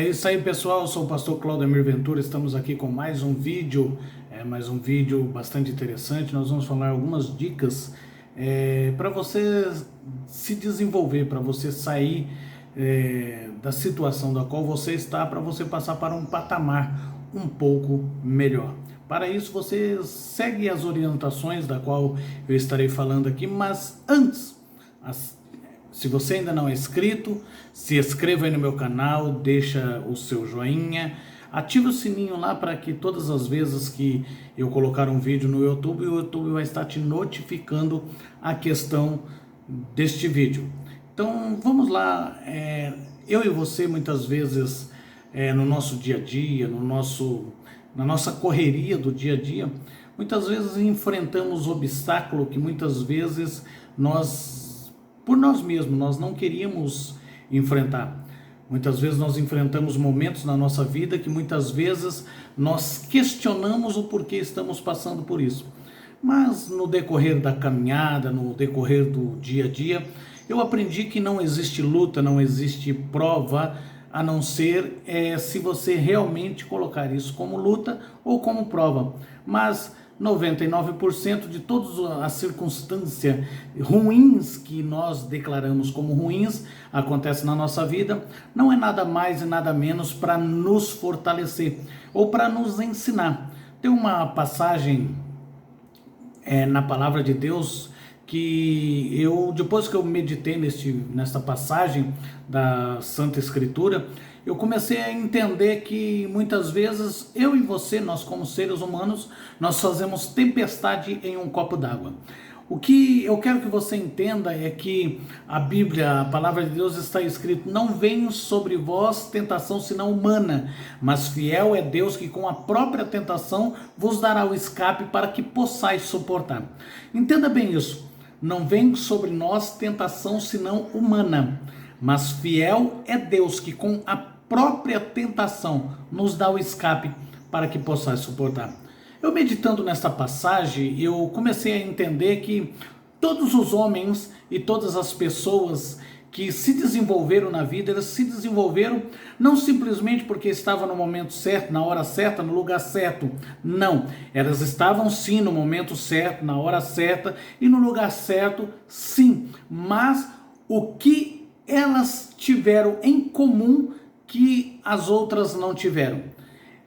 É isso aí, pessoal. Eu sou o pastor Claudemir Ventura. Estamos aqui com mais um vídeo, bastante interessante. Nós vamos falar algumas dicas para você se desenvolver, para você sair da situação da qual você está, para você passar para um patamar um pouco melhor. Para isso, você segue as orientações da qual eu estarei falando aqui, mas antes, se você ainda não é inscrito, se inscreva aí no meu canal, deixa o seu joinha, ative o sininho lá para que todas as vezes que eu colocar um vídeo no YouTube, o YouTube vai estar te notificando a questão deste vídeo. Então vamos lá, eu e você muitas vezes no nosso dia a dia, na nossa correria do dia a dia, muitas vezes enfrentamos obstáculos que muitas vezes por nós mesmos, nós não queríamos enfrentar. Muitas vezes nós enfrentamos momentos na nossa vida que muitas vezes nós questionamos o porquê estamos passando por isso. Mas no decorrer da caminhada, no decorrer do dia a dia, eu aprendi que não existe luta, não existe prova, a não ser se você realmente colocar isso como luta ou como prova. Mas 99% de todas as circunstâncias ruins que nós declaramos como ruins acontecem na nossa vida, não é nada mais e nada menos para nos fortalecer ou para nos ensinar. Tem uma passagem na palavra de Deus que depois que eu meditei nesta passagem da Santa Escritura, eu comecei a entender que muitas vezes eu e você, nós como seres humanos, nós fazemos tempestade em um copo d'água. O que eu quero que você entenda é que a Bíblia, a palavra de Deus, está escrito: não venha sobre vós tentação senão humana, mas fiel é Deus que com a própria tentação vos dará o escape para que possais suportar. Entenda bem isso. Não vem sobre nós tentação senão humana, mas fiel é Deus que com a própria tentação nos dá o escape para que possais suportar. Eu meditando nesta passagem, eu comecei a entender que todos os homens e todas as pessoas que se desenvolveram na vida, eles se desenvolveram não simplesmente porque estavam no momento certo, na hora certa, no lugar certo. Não, elas estavam sim no momento certo, na hora certa e no lugar certo, sim. Mas o que elas tiveram em comum que as outras não tiveram?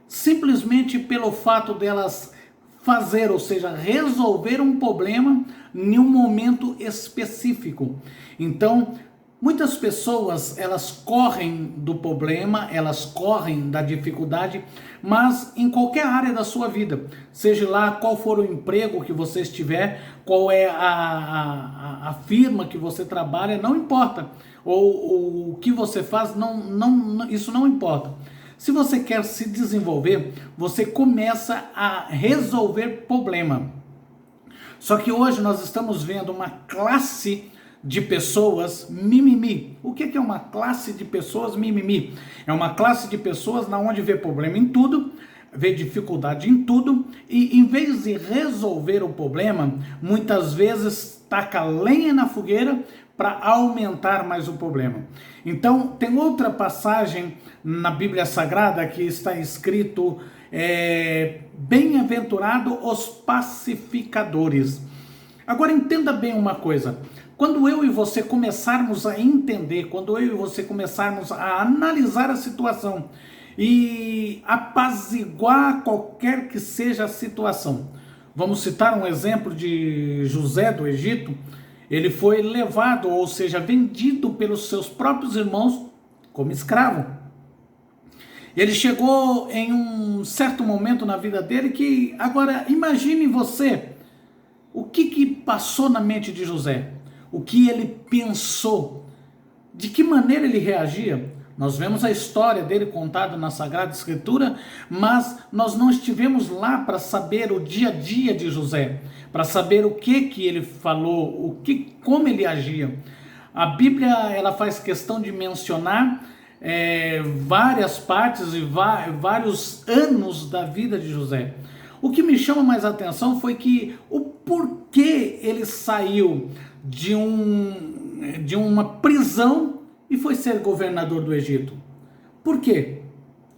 Simplesmente pelo fato delas fazer, ou seja, resolver um problema em um momento específico. Então, muitas pessoas, elas correm do problema, elas correm da dificuldade, mas em qualquer área da sua vida, seja lá qual for o emprego que você estiver, qual é a firma que você trabalha, não importa, ou o que você faz, isso não importa. Se você quer se desenvolver, você começa a resolver problema. Só que hoje nós estamos vendo uma classe de pessoas mimimi. O que é uma classe de pessoas mimimi? É uma classe de pessoas na onde vê problema em tudo, vê dificuldade em tudo e em vez de resolver o problema, muitas vezes taca lenha na fogueira para aumentar mais o problema. Então, tem outra passagem na Bíblia Sagrada que está escrito: bem-aventurado os pacificadores. Agora entenda bem uma coisa: quando eu e você começarmos a entender, quando eu e você começarmos a analisar a situação e apaziguar qualquer que seja a situação, vamos citar um exemplo de José do Egito. Ele foi levado, ou seja, vendido pelos seus próprios irmãos como escravo. Ele chegou em um certo momento na vida dele que, agora, imagine você, o que passou na mente de José? O que ele pensou? De que maneira ele reagia? Nós vemos a história dele contada na Sagrada Escritura, mas nós não estivemos lá para saber o dia a dia de José, para saber o que ele falou, como ele agia. A Bíblia, ela faz questão de mencionar várias partes e vários anos da vida de José. O que me chama mais a atenção foi que o porquê ele saiu de uma prisão e foi ser governador do Egito. Por quê?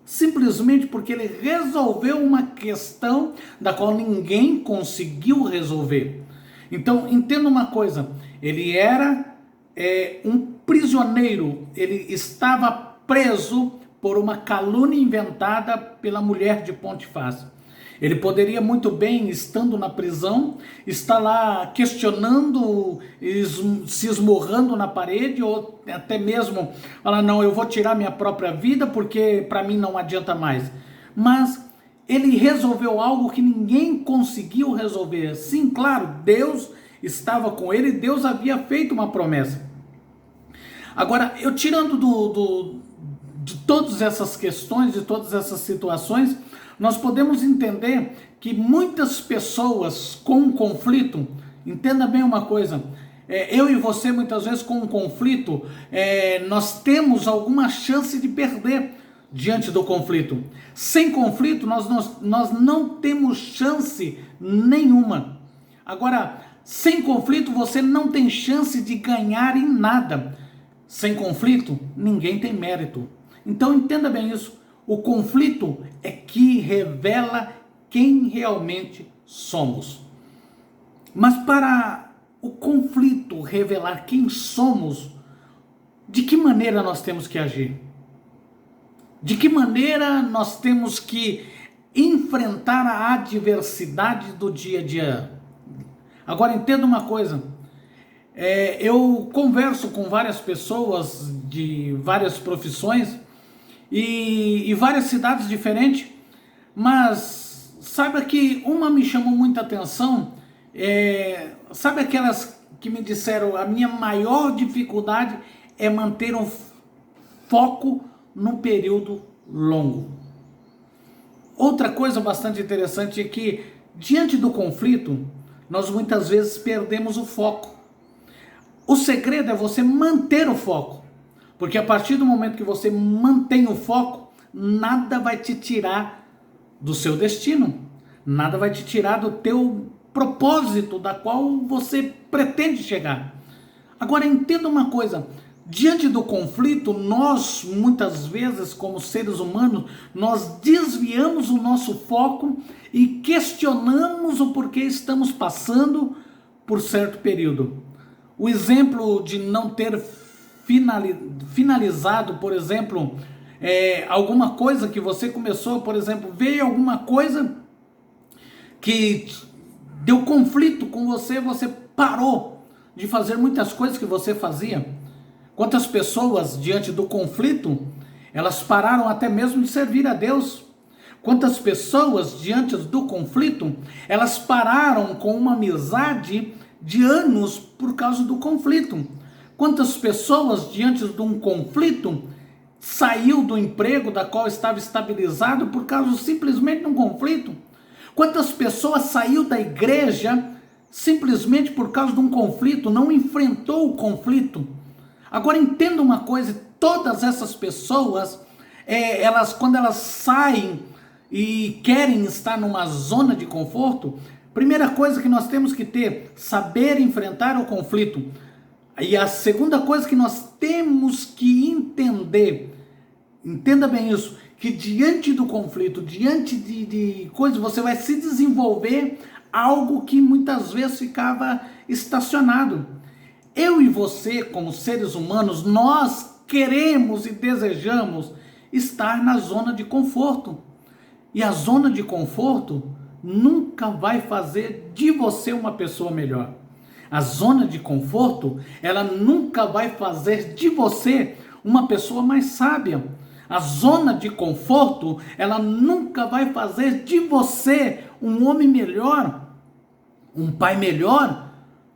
simplesmente porque ele resolveu uma questão da qual ninguém conseguiu resolver. Então, entenda uma coisa, ele era um prisioneiro, ele estava preso por uma calúnia inventada pela mulher de Potifar. Ele poderia muito bem, estando na prisão, estar lá questionando, se esmurrando na parede, ou até mesmo falar, não, eu vou tirar minha própria vida porque para mim não adianta mais. Mas ele resolveu algo que ninguém conseguiu resolver. Sim, claro, Deus estava com ele, Deus havia feito uma promessa. Agora, eu tirando de todas essas questões, de todas essas situações, nós podemos entender que muitas pessoas com um conflito, entenda bem uma coisa, eu e você muitas vezes com um conflito, nós temos alguma chance de perder diante do conflito. Sem conflito nós não temos chance nenhuma. Agora, sem conflito você não tem chance de ganhar em nada. Sem conflito ninguém tem mérito. Então entenda bem isso. O conflito é que revela quem realmente somos. Mas para o conflito revelar quem somos, de que maneira nós temos que agir? De que maneira nós temos que enfrentar a adversidade do dia a dia? Agora entenda uma coisa, eu converso com várias pessoas de várias profissões e várias cidades diferentes, mas saiba que uma me chamou muita atenção, sabe aquelas que me disseram, a minha maior dificuldade é manter um foco num período longo. Outra coisa bastante interessante é que, diante do conflito, nós muitas vezes perdemos o foco. O segredo é você manter o foco, porque a partir do momento que você mantém o foco, nada vai te tirar do seu destino, nada vai te tirar do teu propósito, da qual você pretende chegar. Agora entenda uma coisa, diante do conflito, nós muitas vezes como seres humanos, nós desviamos o nosso foco e questionamos o porquê estamos passando por certo período. O exemplo de não ter finalizado, por exemplo, alguma coisa que você começou, por exemplo, veio alguma coisa que deu conflito com você, você parou de fazer muitas coisas que você fazia. Quantas pessoas, diante do conflito, elas pararam até mesmo de servir a Deus? Quantas pessoas, diante do conflito, elas pararam com uma amizade de anos por causa do conflito? Quantas pessoas, diante de um conflito, saiu do emprego da qual estava estabilizado por causa simplesmente de um conflito? Quantas pessoas saiu da igreja simplesmente por causa de um conflito, não enfrentou o conflito? Agora entenda uma coisa, todas essas pessoas, quando elas saem e querem estar numa zona de conforto, primeira coisa que nós temos que ter, saber enfrentar o conflito. E a segunda coisa que nós temos que entender, entenda bem isso, que diante do conflito, diante de coisas, você vai se desenvolver algo que muitas vezes ficava estacionado. Eu e você, como seres humanos, nós queremos e desejamos estar na zona de conforto. E a zona de conforto nunca vai fazer de você uma pessoa melhor. A zona de conforto, ela nunca vai fazer de você uma pessoa mais sábia. A zona de conforto, ela nunca vai fazer de você um homem melhor, um pai melhor,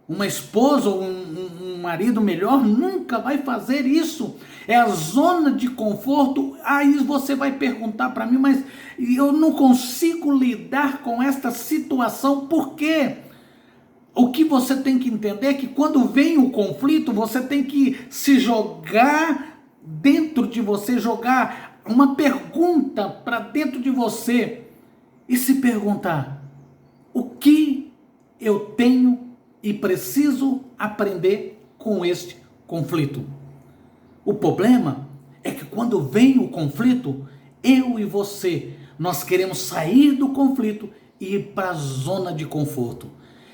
uma esposa ou um marido melhor, nunca vai fazer isso. É a zona de conforto. Aí você vai perguntar para mim, mas eu não consigo lidar com esta situação, por quê? O que você tem que entender é que quando vem o conflito, você tem que se jogar dentro de você, jogar uma pergunta para dentro de você e se perguntar: o que eu tenho e preciso aprender com este conflito? O problema é que quando vem o conflito, eu e você, nós queremos sair do conflito e ir para a zona de conforto.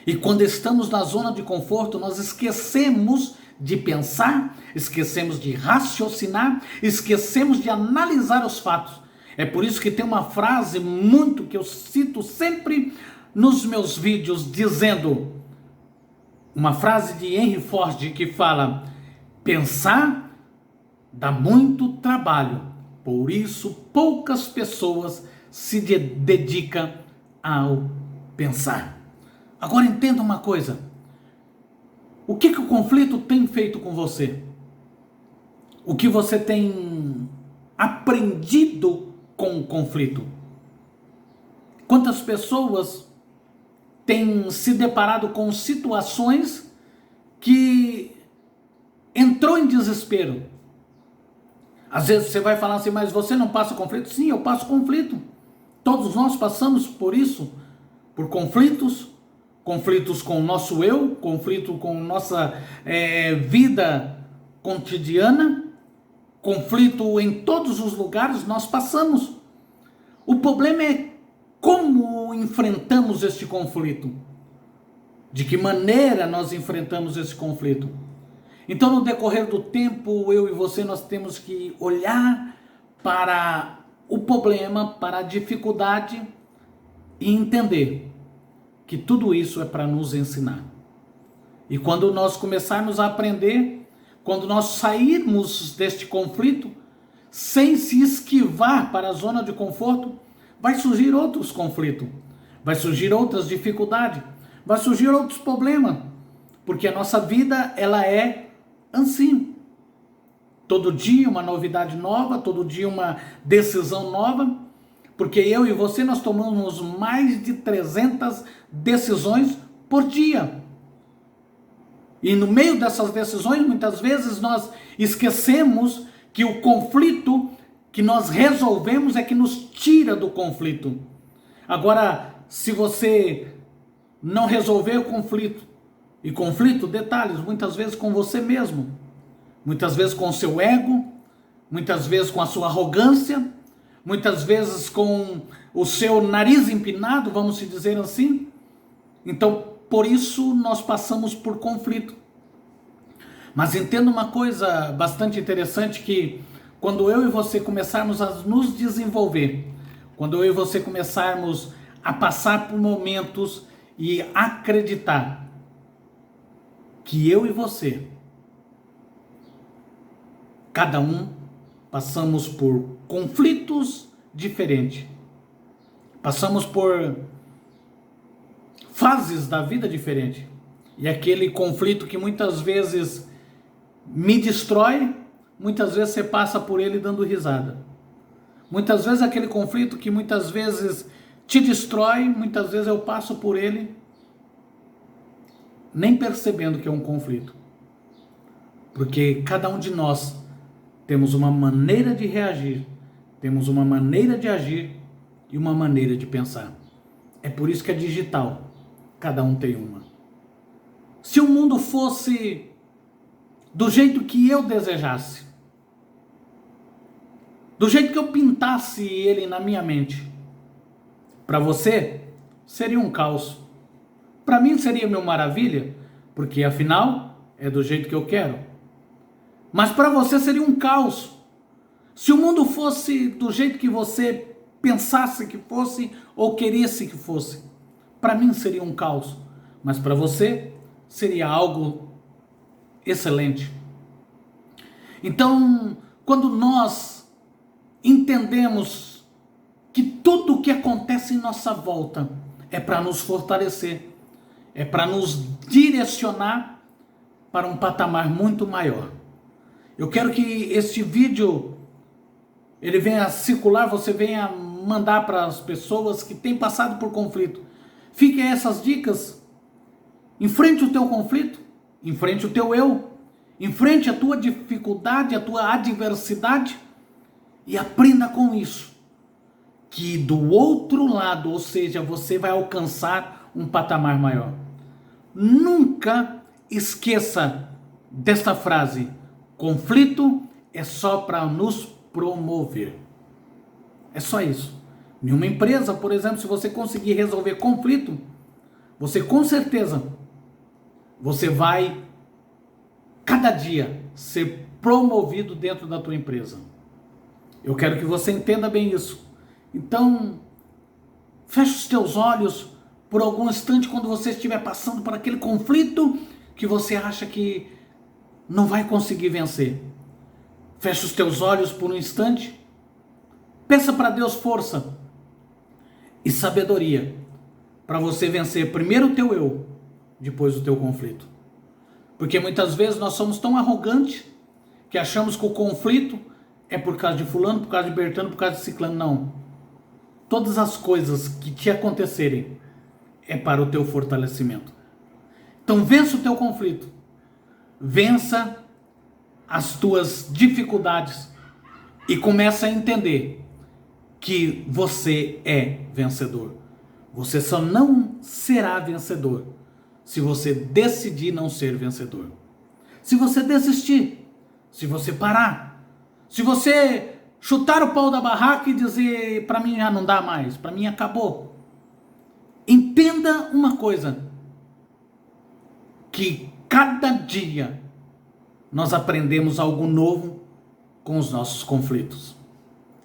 E quando estamos na zona de conforto, nós esquecemos de pensar, esquecemos de raciocinar, esquecemos de analisar os fatos. É por isso que tem uma frase muito que eu cito sempre nos meus vídeos, dizendo, uma frase de Henry Ford que fala: pensar dá muito trabalho, por isso poucas pessoas se dedicam ao pensar. Agora entenda uma coisa, o que o conflito tem feito com você? O que você tem aprendido com o conflito? Quantas pessoas têm se deparado com situações que entrou em desespero? Às vezes você vai falar assim, mas você não passa conflito? Sim, eu passo conflito. Todos nós passamos por isso, por conflitos, conflitos com o nosso eu, conflito com nossa vida cotidiana, conflito em todos os lugares nós passamos. O problema é como enfrentamos este conflito, de que maneira nós enfrentamos esse conflito. Então, no decorrer do tempo, eu e você, nós temos que olhar para o problema, para a dificuldade e entender que tudo isso é para nos ensinar. E quando nós começarmos a aprender, quando nós sairmos deste conflito, sem se esquivar para a zona de conforto, vai surgir outros conflitos, vai surgir outras dificuldades, vai surgir outros problemas, porque a nossa vida, ela é assim. Todo dia uma novidade nova, todo dia uma decisão nova, porque eu e você, nós tomamos mais de 300 decisões por dia. E no meio dessas decisões, muitas vezes nós esquecemos que o conflito que nós resolvemos é que nos tira do conflito. Agora, se você não resolver o conflito, e conflito, detalhes, muitas vezes com você mesmo, muitas vezes com o seu ego, muitas vezes com a sua arrogância, muitas vezes com o seu nariz empinado, vamos dizer assim. Então, por isso nós passamos por conflito. Mas entenda uma coisa bastante interessante, que quando eu e você começarmos a nos desenvolver, quando eu e você começarmos a passar por momentos e acreditar que eu e você, cada um passamos por conflitos diferentes, passamos por fases da vida diferentes, e aquele conflito que muitas vezes me destrói, muitas vezes você passa por ele dando risada. Muitas vezes aquele conflito que muitas vezes te destrói, muitas vezes eu passo por ele nem percebendo que é um conflito. Porque cada um de nós temos uma maneira de reagir, temos uma maneira de agir e uma maneira de pensar. É por isso que é digital, cada um tem uma. Se o mundo fosse do jeito que eu desejasse, do jeito que eu pintasse ele na minha mente, para você seria um caos. Para mim seria uma maravilha, porque afinal é do jeito que eu quero. Mas para você seria um caos. Se o mundo fosse do jeito que você pensasse que fosse ou queresse que fosse, para mim seria um caos. Mas para você seria algo excelente. Então, quando nós entendemos que tudo o que acontece em nossa volta é para nos fortalecer, é para nos direcionar para um patamar muito maior. Eu quero que este vídeo ele venha circular, você venha mandar para as pessoas que têm passado por conflito. Fiquem essas dicas. Enfrente o teu conflito, enfrente o teu eu, enfrente a tua dificuldade, a tua adversidade e aprenda com isso. Que do outro lado, ou seja, você vai alcançar um patamar maior. Nunca esqueça desta frase: conflito é só para nos promover. É só isso. Em uma empresa, por exemplo, se você conseguir resolver conflito, você com certeza, você vai cada dia ser promovido dentro da tua empresa. Eu quero que você entenda bem isso. Então, feche os teus olhos por algum instante quando você estiver passando por aquele conflito que você acha que não vai conseguir vencer. Feche os teus olhos por um instante. Peça para Deus força e sabedoria para você vencer primeiro o teu eu, depois o teu conflito. Porque muitas vezes nós somos tão arrogantes que achamos que o conflito é por causa de fulano, por causa de Bertano, por causa de ciclano. Não. Todas as coisas que te acontecerem é para o teu fortalecimento. Então vença o teu conflito. Vença as tuas dificuldades e começa a entender que você é vencedor. Você só não será vencedor se você decidir não ser vencedor. Se você desistir, se você parar, se você chutar o pau da barraca e dizer, para mim já não dá mais, para mim acabou. Entenda uma coisa, que cada dia nós aprendemos algo novo com os nossos conflitos.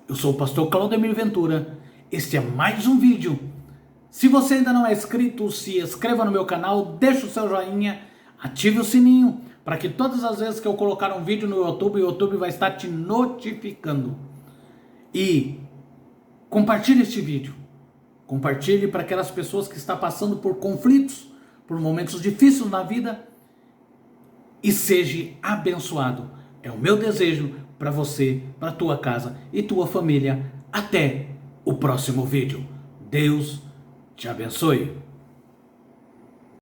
Eu sou o pastor Claudemir Ventura, este é mais um vídeo. Se você ainda não é inscrito, se inscreva no meu canal, deixe o seu joinha, ative o sininho, para que todas as vezes que eu colocar um vídeo no YouTube, o YouTube vai estar te notificando. E compartilhe este vídeo. Compartilhe para aquelas pessoas que estão passando por conflitos, por momentos difíceis na vida, e seja abençoado. É o meu desejo para você, para tua casa e tua família. Até o próximo vídeo. Deus te abençoe.